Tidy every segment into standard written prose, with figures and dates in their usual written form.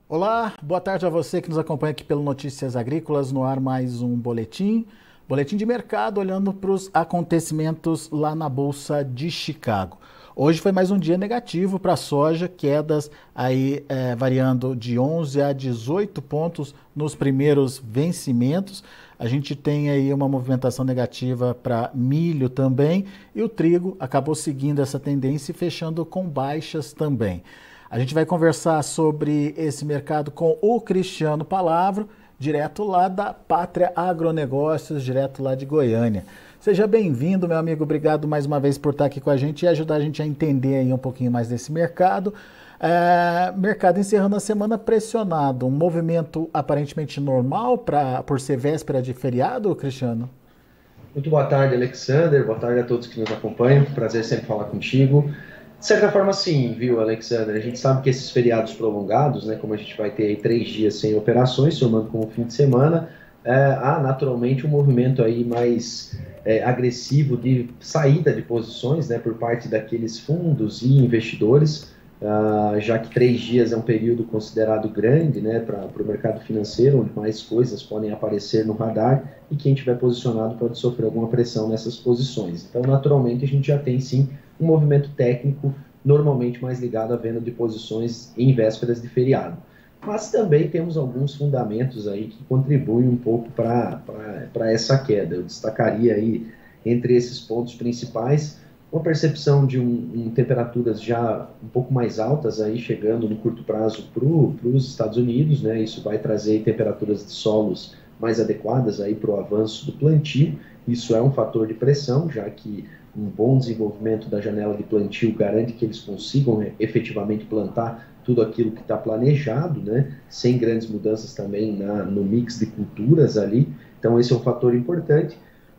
Olá, boa tarde a você que nos acompanha aqui pelo Notícias Agrícolas, no ar mais um boletim de mercado, olhando para os acontecimentos lá na Bolsa de Chicago. Hoje foi mais um dia negativo para a soja, quedas aí variando de 11 a 18 pontos nos primeiros vencimentos. A gente tem aí uma movimentação negativa para milho também, e o trigo acabou seguindo essa tendência e fechando com baixas também. A gente vai conversar sobre esse mercado com o Cristiano Palavro, direto lá da Pátria Agronegócios, direto lá de Goiânia. Seja bem-vindo, meu amigo. Obrigado mais uma vez por estar aqui com a gente e ajudar a gente a entender aí um pouquinho mais desse mercado. Mercado encerrando a semana pressionado. Um movimento aparentemente normal por ser véspera de feriado, Cristiano? Muito boa tarde, Alexander. Boa tarde a todos que nos acompanham. Prazer sempre falar contigo. De certa forma, sim, viu, Alexander? A gente sabe que esses feriados prolongados, né, como a gente vai ter aí 3 dias sem operações, somando com o fim de semana, há naturalmente um movimento aí mais agressivo de saída de posições, né, por parte daqueles fundos e investidores, já que 3 dias é um período considerado grande, né, para o mercado financeiro, onde mais coisas podem aparecer no radar e quem estiver posicionado pode sofrer alguma pressão nessas posições. Então, naturalmente, a gente já tem sim um movimento técnico normalmente mais ligado à venda de posições em vésperas de feriado. Mas também temos alguns fundamentos aí que contribuem um pouco para essa queda. Eu destacaria aí entre esses pontos principais uma percepção de temperaturas já um pouco mais altas aí chegando no curto prazo para os Estados Unidos, né? Isso vai trazer temperaturas de solos mais adequadas aí para o avanço do plantio. Isso é um fator de pressão, já que um bom desenvolvimento da janela de plantio garante que eles consigam efetivamente plantar tudo aquilo que está planejado, né? Sem grandes mudanças também no mix de culturas ali. Então, esse é um fator importante.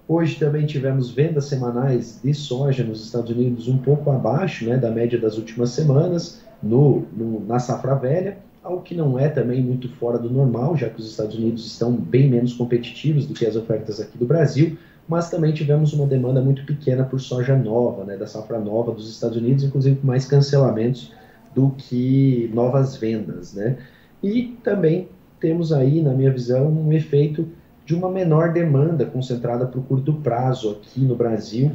Hoje também tivemos vendas semanais de soja nos Estados Unidos um pouco abaixo, né, da média das últimas semanas na safra velha, algo que não é também muito fora do normal, já que os Estados Unidos estão bem menos competitivos do que as ofertas aqui do Brasil, mas também tivemos uma demanda muito pequena por soja nova, né, da safra nova dos Estados Unidos, inclusive com mais cancelamentos do que novas vendas, né? E também temos aí, na minha visão, um efeito de uma menor demanda concentrada para o curto prazo aqui no Brasil.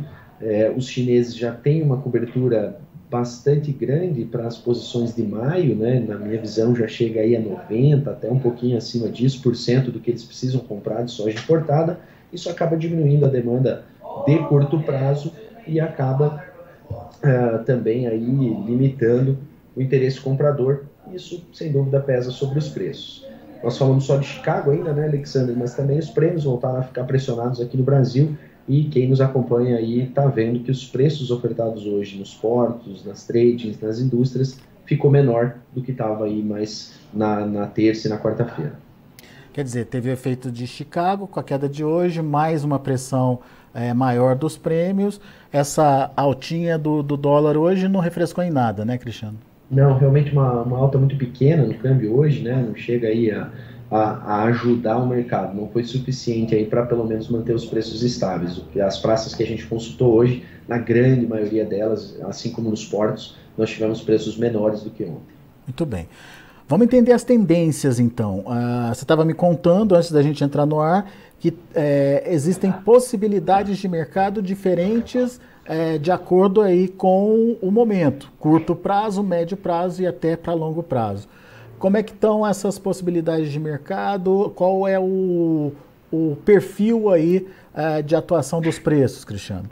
Os chineses já têm uma cobertura bastante grande para as posições de maio, né? Na minha visão já chega aí a 90, até um pouquinho acima disso, por cento do que eles precisam comprar de soja importada. Isso acaba diminuindo a demanda de curto prazo e acaba também aí limitando o interesse comprador. Isso, sem dúvida, pesa sobre os preços. Nós falamos só de Chicago ainda, né, Alexander? Mas também os prêmios voltaram a ficar pressionados aqui no Brasil e quem nos acompanha aí está vendo que os preços ofertados hoje nos portos, nas tradings, nas indústrias, ficou menor do que estava aí mais na terça e na quarta-feira. Quer dizer, teve o efeito de Chicago com a queda de hoje, mais uma pressão maior dos prêmios. Essa altinha do dólar hoje não refrescou em nada, né, Cristiano? Não, realmente uma alta muito pequena no câmbio hoje, né? Não chega aí a ajudar o mercado. Não foi suficiente aí para pelo menos manter os preços estáveis. As praças que a gente consultou hoje, na grande maioria delas, assim como nos portos, nós tivemos preços menores do que ontem. Muito bem. Vamos entender as tendências, então. Você estava me contando, antes da gente entrar no ar, que existem possibilidades de mercado diferentes de acordo aí com o momento. Curto prazo, médio prazo e até para longo prazo. Como é que estão essas possibilidades de mercado? Qual é o perfil aí de atuação dos preços, Cristiano?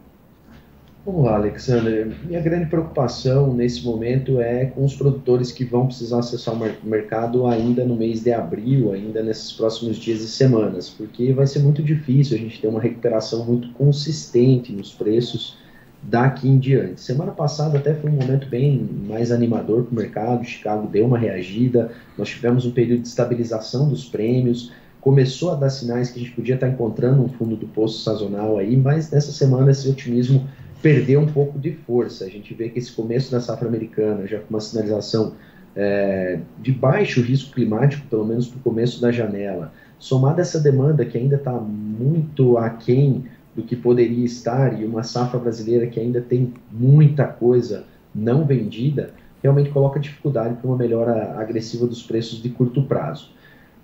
Vamos lá, Alexander. Minha grande preocupação nesse momento é com os produtores que vão precisar acessar o mercado ainda no mês de abril, ainda nesses próximos dias e semanas, porque vai ser muito difícil a gente ter uma recuperação muito consistente nos preços daqui em diante. Semana passada até foi um momento bem mais animador para o mercado, Chicago deu uma reagida, nós tivemos um período de estabilização dos prêmios, começou a dar sinais que a gente podia estar encontrando um fundo do poço sazonal aí, mas nessa semana esse otimismo perdeu um pouco de força. A gente vê que esse começo da safra americana, já com uma sinalização de baixo risco climático, pelo menos para o começo da janela, somada essa demanda que ainda está muito aquém do que poderia estar, e uma safra brasileira que ainda tem muita coisa não vendida, realmente coloca dificuldade para uma melhora agressiva dos preços de curto prazo.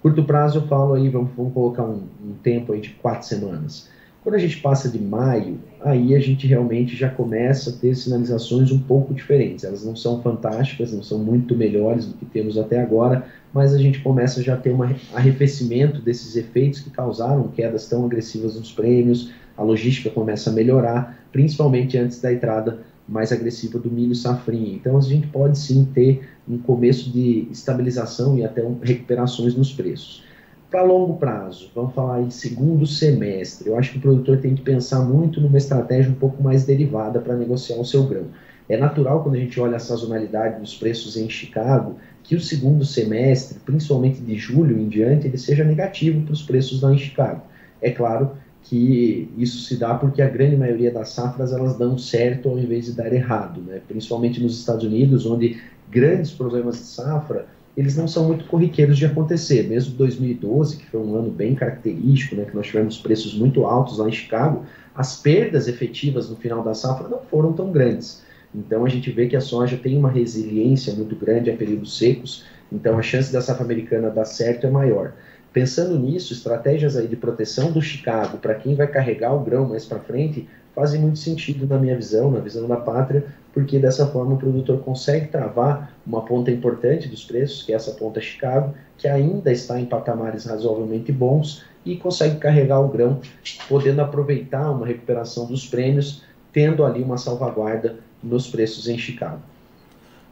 Curto prazo eu falo aí, vamos colocar um tempo aí de 4 semanas. Quando a gente passa de maio, aí a gente realmente já começa a ter sinalizações um pouco diferentes. Elas não são fantásticas, não são muito melhores do que temos até agora, mas a gente começa já a ter um arrefecimento desses efeitos que causaram quedas tão agressivas nos prêmios, a logística começa a melhorar, principalmente antes da entrada mais agressiva do milho safrinha. Então a gente pode sim ter um começo de estabilização e até recuperações nos preços. Para longo prazo, vamos falar em segundo semestre, eu acho que o produtor tem que pensar muito numa estratégia um pouco mais derivada para negociar o seu grão. É natural, quando a gente olha a sazonalidade dos preços em Chicago, que o segundo semestre, principalmente de julho em diante, ele seja negativo para os preços lá em Chicago. É claro que isso se dá porque a grande maioria das safras elas dão certo ao invés de dar errado, né? Principalmente nos Estados Unidos, onde grandes problemas de safra eles não são muito corriqueiros de acontecer. Mesmo 2012, que foi um ano bem característico, né, que nós tivemos preços muito altos lá em Chicago, as perdas efetivas no final da safra não foram tão grandes. Então a gente vê que a soja tem uma resiliência muito grande a períodos secos, então a chance da safra americana dar certo é maior. Pensando nisso, estratégias aí de proteção do Chicago para quem vai carregar o grão mais para frente fazem muito sentido na minha visão, na visão da Pátria, porque dessa forma o produtor consegue travar uma ponta importante dos preços, que é essa ponta Chicago, que ainda está em patamares razoavelmente bons e consegue carregar o grão, podendo aproveitar uma recuperação dos prêmios, tendo ali uma salvaguarda nos preços em Chicago.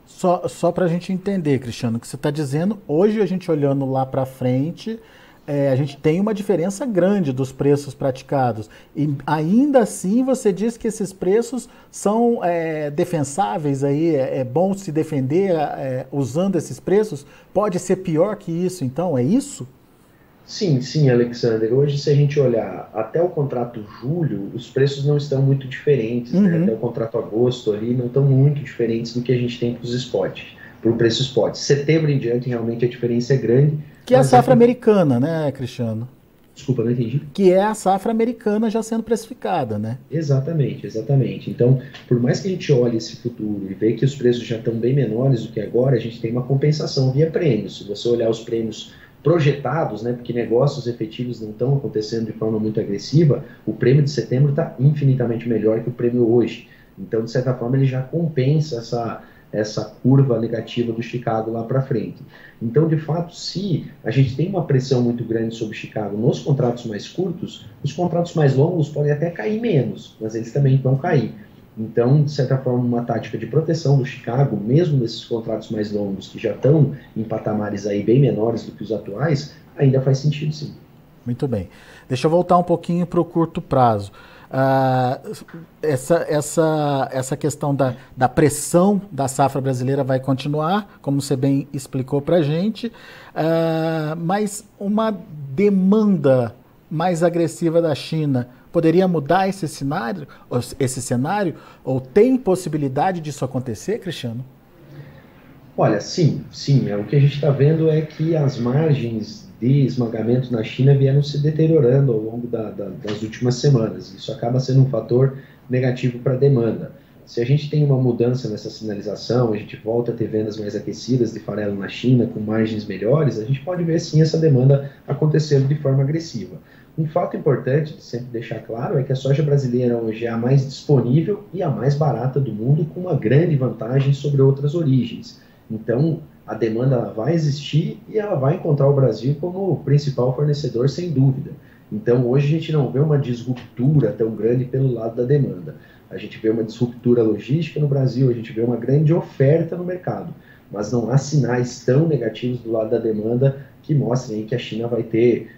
Só para a gente entender, Cristiano, o que você está dizendo, hoje a gente olhando lá para frente, a gente tem uma diferença grande dos preços praticados. E ainda assim você diz que esses preços são defensáveis, aí, é bom se defender usando esses preços? Pode ser pior que isso, então? É isso? Sim, sim, Alexander. Hoje, se a gente olhar até o contrato julho, os preços não estão muito diferentes, né? Até o contrato agosto ali não estão muito diferentes do que a gente tem para os spot, para o preço spot. Setembro em diante, realmente a diferença é grande. Que é a safra americana, né, Cristiano? Desculpa, não entendi. Que é a safra americana já sendo precificada, né? Exatamente, exatamente. Então, por mais que a gente olhe esse futuro e veja que os preços já estão bem menores do que agora, a gente tem uma compensação via prêmios. Se você olhar os prêmios projetados, né, porque negócios efetivos não estão acontecendo de forma muito agressiva, o prêmio de setembro está infinitamente melhor que o prêmio hoje. Então, de certa forma, ele já compensa essa curva negativa do Chicago lá para frente. Então, de fato, se a gente tem uma pressão muito grande sobre Chicago nos contratos mais curtos, os contratos mais longos podem até cair menos, mas eles também vão cair. Então, de certa forma, uma tática de proteção do Chicago, mesmo nesses contratos mais longos, que já estão em patamares aí bem menores do que os atuais, ainda faz sentido, sim. Muito bem. Deixa eu voltar um pouquinho para o curto prazo. Essa questão da pressão da safra brasileira vai continuar, como você bem explicou para a gente, mas uma demanda mais agressiva da China poderia mudar esse cenário, ou tem possibilidade disso acontecer, Cristiano? Olha, sim. O que a gente está vendo é que as margens de esmagamento na China vieram se deteriorando ao longo das últimas semanas. Isso acaba sendo um fator negativo para a demanda. Se a gente tem uma mudança nessa sinalização, a gente volta a ter vendas mais aquecidas de farelo na China, com margens melhores, a gente pode ver sim essa demanda acontecendo de forma agressiva. Um fato importante de sempre deixar claro é que a soja brasileira hoje é a mais disponível e a mais barata do mundo, com uma grande vantagem sobre outras origens. Então, a demanda ela vai existir e ela vai encontrar o Brasil como o principal fornecedor, sem dúvida. Então, hoje a gente não vê uma disruptura tão grande pelo lado da demanda. A gente vê uma disruptura logística no Brasil, a gente vê uma grande oferta no mercado, mas não há sinais tão negativos do lado da demanda que mostrem que a China vai ter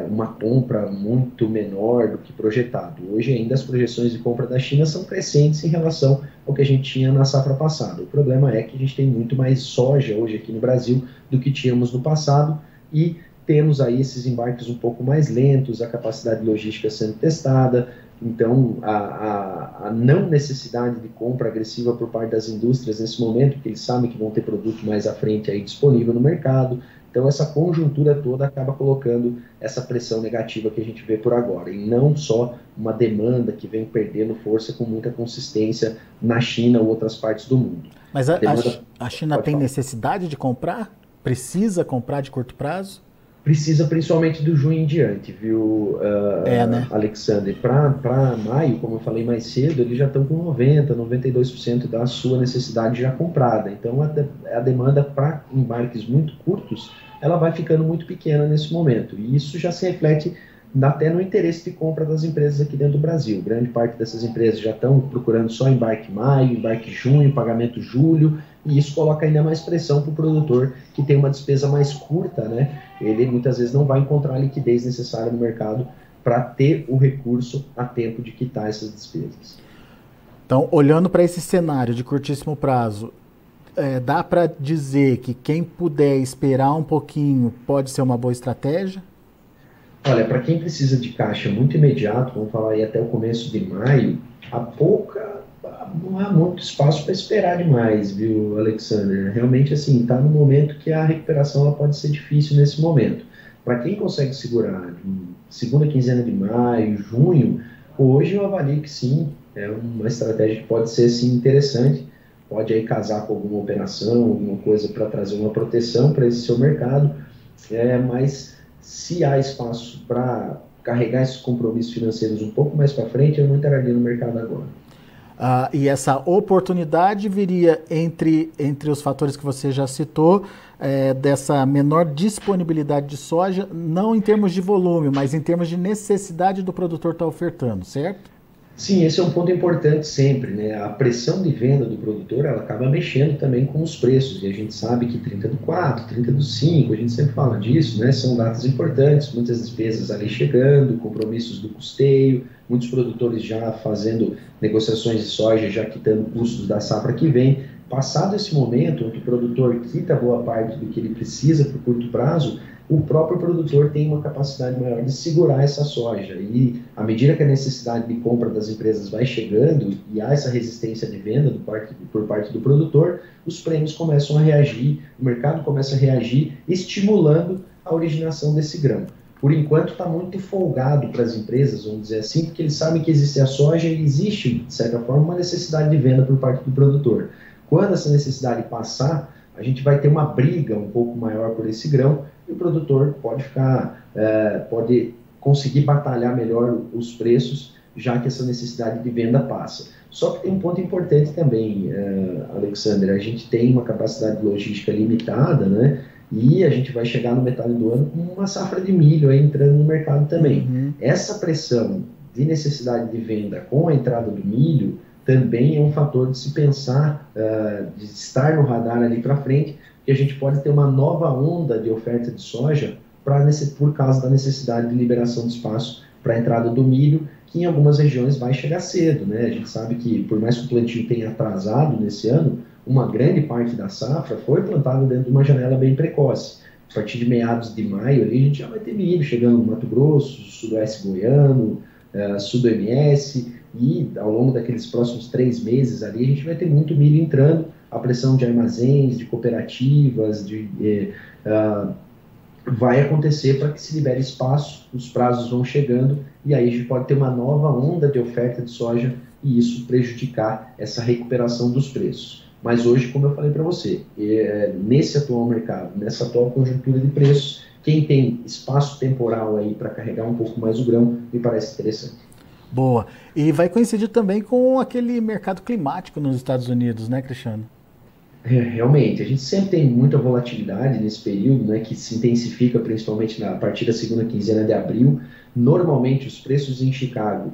uma compra muito menor do que projetado. Hoje ainda as projeções de compra da China são crescentes em relação ao que a gente tinha na safra passada. O problema é que a gente tem muito mais soja hoje aqui no Brasil do que tínhamos no passado e temos aí esses embarques um pouco mais lentos, a capacidade logística sendo testada, então a não necessidade de compra agressiva por parte das indústrias nesse momento, porque eles sabem que vão ter produto mais à frente aí disponível no mercado. Então essa conjuntura toda acaba colocando essa pressão negativa que a gente vê por agora, e não só uma demanda que vem perdendo força com muita consistência na China ou outras partes do mundo. Mas A demanda, a China pode tem falar. necessidade de comprar? Precisa comprar de curto prazo? Precisa principalmente do junho em diante, viu, É, né? Alexander? Para maio, como eu falei mais cedo, eles já estão com 90, 92% da sua necessidade já comprada. Então, a demanda para embarques muito curtos, ela vai ficando muito pequena nesse momento. E isso já se reflete até no interesse de compra das empresas aqui dentro do Brasil. Grande parte dessas empresas já estão procurando só embarque maio, embarque junho, pagamento julho, e isso coloca ainda mais pressão para o produtor que tem uma despesa mais curta, né? Ele muitas vezes não vai encontrar a liquidez necessária no mercado para ter o recurso a tempo de quitar essas despesas. Então, olhando para esse cenário de curtíssimo prazo, dá para dizer que quem puder esperar um pouquinho pode ser uma boa estratégia? Olha, para quem precisa de caixa muito imediato, vamos falar aí até o começo de maio, não há muito espaço para esperar demais, viu, Alexander? Realmente, assim, está no momento que a recuperação ela pode ser difícil nesse momento. Para quem consegue segurar segunda quinzena de maio, junho, hoje eu avalio que sim, é uma estratégia que pode ser, sim, interessante. Pode aí casar com alguma operação, alguma coisa para trazer uma proteção para esse seu mercado, mas se há espaço para carregar esses compromissos financeiros um pouco mais para frente, eu não entraria no mercado agora. E essa oportunidade viria entre os fatores que você já citou, dessa menor disponibilidade de soja, não em termos de volume, mas em termos de necessidade do produtor estar ofertando, certo? Sim, esse é um ponto importante sempre, né? A pressão de venda do produtor, ela acaba mexendo também com os preços, e a gente sabe que 30/4, 30/5, a gente sempre fala disso, né? São datas importantes, muitas despesas ali chegando, compromissos do custeio, muitos produtores já fazendo negociações de soja, já quitando custos da safra que vem. Passado esse momento, onde o produtor quita boa parte do que ele precisa para o curto prazo, o próprio produtor tem uma capacidade maior de segurar essa soja. E à medida que a necessidade de compra das empresas vai chegando e há essa resistência de venda por parte do produtor, os prêmios começam a reagir, o mercado começa a reagir, estimulando a originação desse grão. Por enquanto está muito folgado para as empresas, vamos dizer assim, porque eles sabem que existe a soja e existe, de certa forma, uma necessidade de venda por parte do produtor. Quando essa necessidade passar, a gente vai ter uma briga um pouco maior por esse grão, e o produtor pode conseguir batalhar melhor os preços, já que essa necessidade de venda passa. Só que tem um ponto importante também, Alexander, a gente tem uma capacidade logística limitada, né? E a gente vai chegar no metade do ano com uma safra de milho aí entrando no mercado também. Uhum. Essa pressão de necessidade de venda com a entrada do milho também é um fator de se pensar, de estar no radar ali para frente, que a gente pode ter uma nova onda de oferta de soja por causa da necessidade de liberação de espaço para a entrada do milho, que em algumas regiões vai chegar cedo, né? A gente sabe que, por mais que o plantio tenha atrasado nesse ano, uma grande parte da safra foi plantada dentro de uma janela bem precoce. A partir de meados de maio, ali, a gente já vai ter milho chegando no Mato Grosso, sudoeste goiano, sul do MS, e ao longo daqueles próximos 3 meses ali, a gente vai ter muito milho entrando, a pressão de armazéns, de cooperativas, vai acontecer para que se libere espaço, os prazos vão chegando, e aí a gente pode ter uma nova onda de oferta de soja e isso prejudicar essa recuperação dos preços. Mas hoje, como eu falei para você, nesse atual mercado, nessa atual conjuntura de preços, quem tem espaço temporal aí para carregar um pouco mais o grão, me parece interessante. Boa. E vai coincidir também com aquele mercado climático nos Estados Unidos, né, Cristiano? Realmente, a gente sempre tem muita volatilidade nesse período, né, que se intensifica principalmente a partir da segunda quinzena de abril. Normalmente, os preços em Chicago,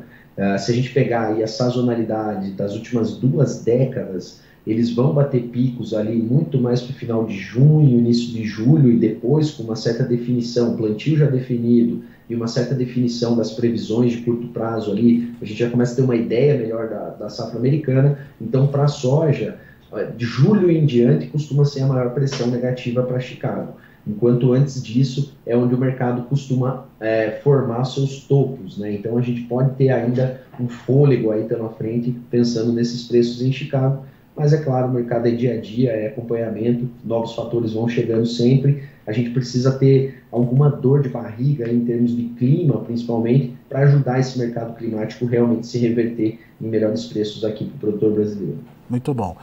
se a gente pegar aí a sazonalidade das últimas 2 décadas, eles vão bater picos ali muito mais para o final de junho, início de julho, e depois com uma certa definição, plantio já definido, e uma certa definição das previsões de curto prazo ali, a gente já começa a ter uma ideia melhor da safra americana. Então, para a soja, de julho em diante costuma ser a maior pressão negativa para Chicago, enquanto antes disso é onde o mercado costuma formar seus topos, né? Então a gente pode ter ainda um fôlego aí pela frente pensando nesses preços em Chicago, mas é claro, o mercado é dia a dia, é acompanhamento, novos fatores vão chegando sempre, a gente precisa ter alguma dor de barriga em termos de clima, principalmente, para ajudar esse mercado climático realmente se reverter em melhores preços aqui para o produtor brasileiro. Muito bom.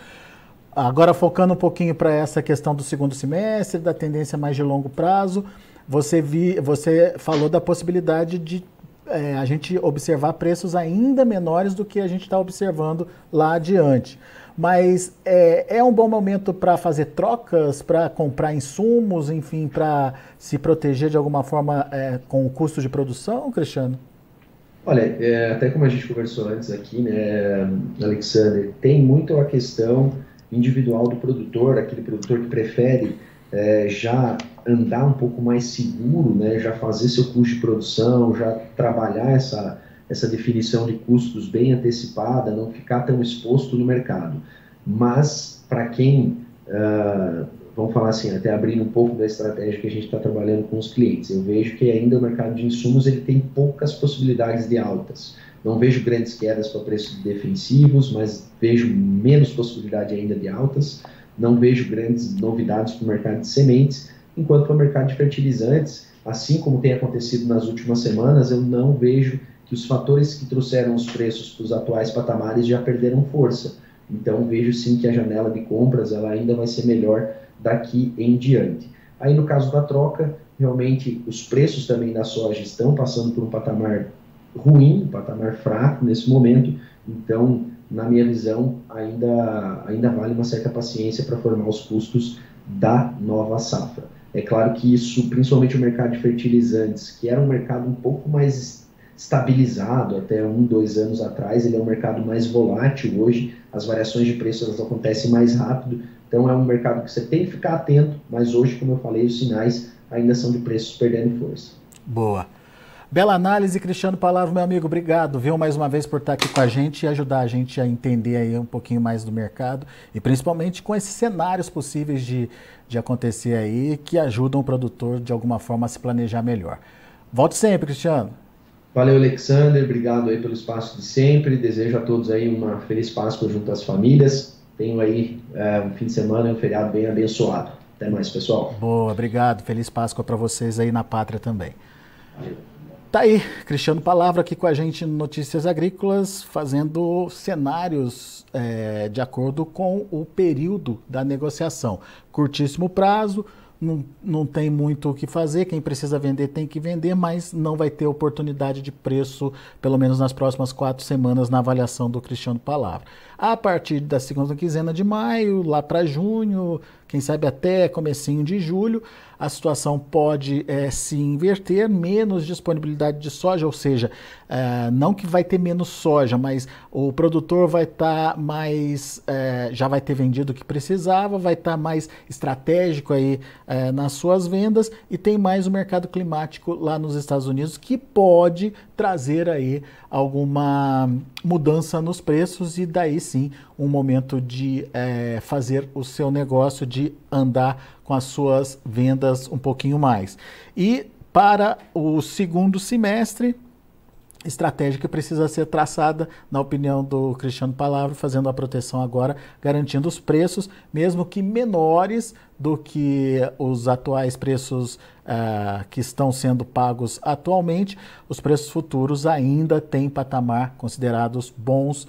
Agora, focando um pouquinho para essa questão do segundo semestre, da tendência mais de longo prazo, você falou da possibilidade de a gente observar preços ainda menores do que a gente está observando lá adiante. Mas é um bom momento para fazer trocas, para comprar insumos, enfim, para se proteger de alguma forma com o custo de produção, Cristiano? Olha, até como a gente conversou antes aqui, né, Alexander, tem muito a questão individual do produtor, aquele produtor que prefere já andar um pouco mais seguro, né, já fazer seu custo de produção, já trabalhar essa definição de custos bem antecipada, não ficar tão exposto no mercado. Mas, para quem, vamos falar assim, até abrindo um pouco da estratégia que a gente está trabalhando com os clientes, eu vejo que ainda o mercado de insumos ele tem poucas possibilidades de altas. Não vejo grandes quedas para preços defensivos, mas vejo menos possibilidade ainda de altas. Não vejo grandes novidades para o mercado de sementes, enquanto para o mercado de fertilizantes, assim como tem acontecido nas últimas semanas, eu não vejo que os fatores que trouxeram os preços para os atuais patamares já perderam força. Então vejo sim que a janela de compras ela ainda vai ser melhor daqui em diante. Aí no caso da troca, realmente os preços também da soja estão passando por um patamar ruim, um patamar fraco nesse momento, então na minha visão ainda vale uma certa paciência para formar os custos da nova safra. É claro que isso, principalmente o mercado de fertilizantes, que era um mercado um pouco mais estabilizado até 2 anos atrás, ele é um mercado mais volátil hoje, as variações de preço elas acontecem mais rápido, então é um mercado que você tem que ficar atento, mas hoje, como eu falei, os sinais ainda são de preços perdendo força. Boa. Bela análise, Cristiano Palavra, meu amigo, obrigado, viu, mais uma vez por estar aqui com a gente e ajudar a gente a entender aí um pouquinho mais do mercado e principalmente com esses cenários possíveis de acontecer aí que ajudam o produtor de alguma forma a se planejar melhor. Volte sempre, Cristiano. Valeu, Alexander, obrigado aí pelo espaço de sempre, desejo a todos aí uma feliz Páscoa junto às famílias, tenho aí um fim de semana e um feriado bem abençoado. Até mais, pessoal. Boa, obrigado, feliz Páscoa para vocês aí na pátria também. Valeu. Tá aí, Cristiano Palavra aqui com a gente no Notícias Agrícolas, fazendo cenários de acordo com o período da negociação. Curtíssimo prazo, não tem muito o que fazer, quem precisa vender tem que vender, mas não vai ter oportunidade de preço, pelo menos nas próximas 4 semanas, na avaliação do Cristiano Palavra. A partir da segunda quinzena de maio, lá para junho, quem sabe até comecinho de julho, a situação pode se inverter, menos disponibilidade de soja, ou seja, não que vai ter menos soja, mas o produtor vai estar mais, já vai ter vendido o que precisava, vai estar mais estratégico aí nas suas vendas e tem mais o mercado climático lá nos Estados Unidos que pode trazer aí alguma mudança nos preços e daí sim um momento de fazer o seu negócio, de andar com as suas vendas um pouquinho mais. E para o segundo semestre, estratégia que precisa ser traçada, na opinião do Cristiano Palavra, fazendo a proteção agora, garantindo os preços, mesmo que menores do que os atuais preços que estão sendo pagos atualmente, os preços futuros ainda têm patamar considerados bons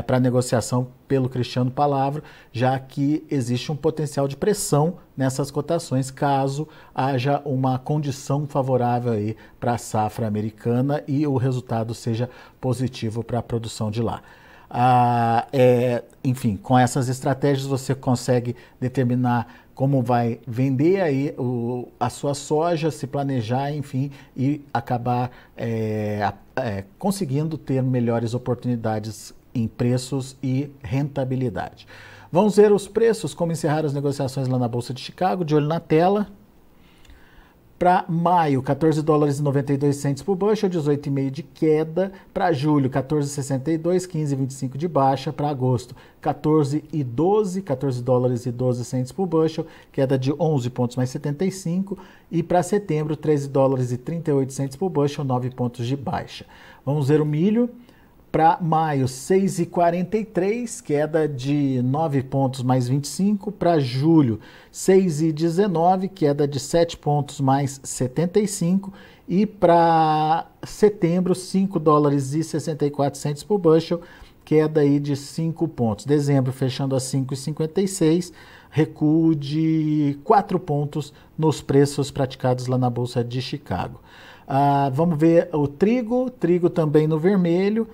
para negociação pelo Cristiano Palavra, já que existe um potencial de pressão nessas cotações caso haja uma condição favorável aí para a safra americana e o resultado seja positivo para a produção de lá. Enfim, com essas estratégias você consegue determinar como vai vender aí a sua soja, se planejar, enfim, e acabar conseguindo ter melhores oportunidades em preços e rentabilidade. Vamos ver os preços, como encerraram as negociações lá na Bolsa de Chicago, de olho na tela. Para maio, 14 dólares e 92 centes por bushel, 18,5 de queda. Para julho, 14,62, 15,25 de baixa. Para agosto, 14,12, 14 dólares e 12 centes por bushel, queda de 11 pontos mais 75. E para setembro, 13 dólares e 38 centes por bushel, 9 pontos de baixa. Vamos ver o milho. Para maio, 6,43, queda de 9 pontos mais 25. Para julho, 6,19, queda de 7 pontos mais 75. E para setembro, 5 dólares e 64 centes por bushel, queda aí de 5 pontos. Dezembro fechando a 5,56, recuo de 4 pontos nos preços praticados lá na Bolsa de Chicago. Vamos ver o trigo também no vermelho.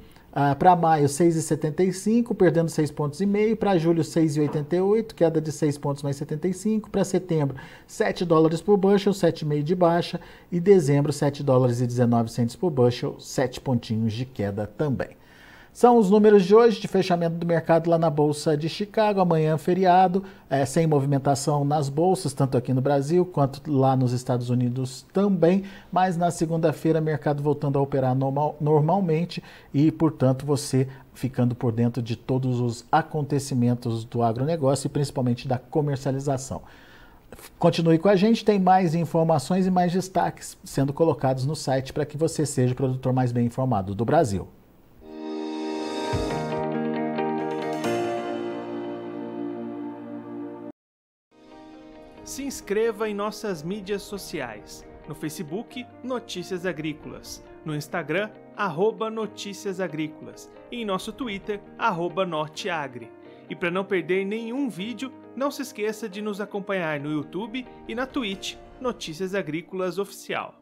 Para maio, 6,75, perdendo 6,5 pontos. Para julho, 6,88, queda de 6 pontos mais 75. Para setembro, 7 dólares por bushel, 7,5 de baixa. E dezembro, 7 dólares e 19 centes por bushel, 7 pontinhos de queda também. São os números de hoje, de fechamento do mercado lá na Bolsa de Chicago. Amanhã, feriado, sem movimentação nas bolsas, tanto aqui no Brasil quanto lá nos Estados Unidos também. Mas na segunda-feira, mercado voltando a operar normalmente e, portanto, você ficando por dentro de todos os acontecimentos do agronegócio e principalmente da comercialização. Continue com a gente, tem mais informações e mais destaques sendo colocados no site para que você seja o produtor mais bem informado do Brasil. Se inscreva em nossas mídias sociais. No Facebook, Notícias Agrícolas. No Instagram, @Notícias Agrícolas. E em nosso Twitter, @Norteagri. E para não perder nenhum vídeo, não se esqueça de nos acompanhar no YouTube e na Twitch, Notícias Agrícolas Oficial.